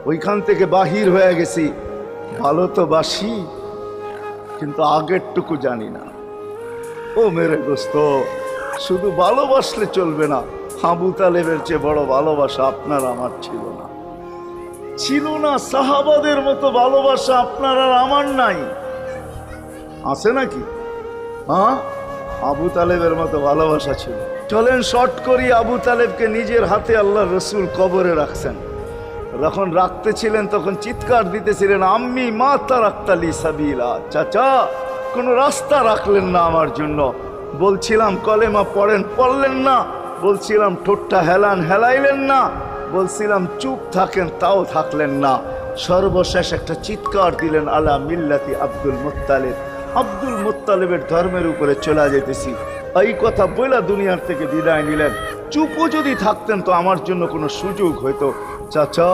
ওইখান থেকে বাহির হয়ে গেছি। ভালো তো বাসি, কিন্তু আগেরটুকু জানি না। ও মেরে দোস্ত, শুধু ভালোবাসলে চলবে না। আবু তালেবের চেয়ে বড় ভালোবাসা আপনার আমার ছিল না, ছিল না। সাহাবাদের মতো ভালোবাসা আপনার আর আমার নাই, আছে নাকি? হ্যাঁ, আবু তালেবের মতো ভালোবাসা ছিল। চলেন শর্ট করি। আবু তালেবকে নিজের হাতে আল্লাহ রসুল কবরে রাখছেন। যখন রাখতেছিলেন তখন চিৎকার দিতেছিলেন, আম্মি মা তারাক্তালি সাবিলা, চাচা কোনো রাস্তা রাখলেন না আমার জন্য। বলছিলাম কলেমা পড়েন, পড়লেন না। বলছিলাম ঠোঁটটা হেলান, হেলাইলেন না। বলছিলাম চুপ থাকেন, তাও থাকলেন না। সর্বশেষ একটা চিৎকার দিলেন, আলা মিল্লাতি আব্দুল মুত্তালিব, আব্দুল মুত্তালিবের ধর্মের উপরে চলে যেতেছি। এই কথা বইলা দুনিয়ার থেকে বিদায় নিলেন। চুপও যদি থাকতেন তো আমার জন্য কোনো সুযোগ হইতো। চাচা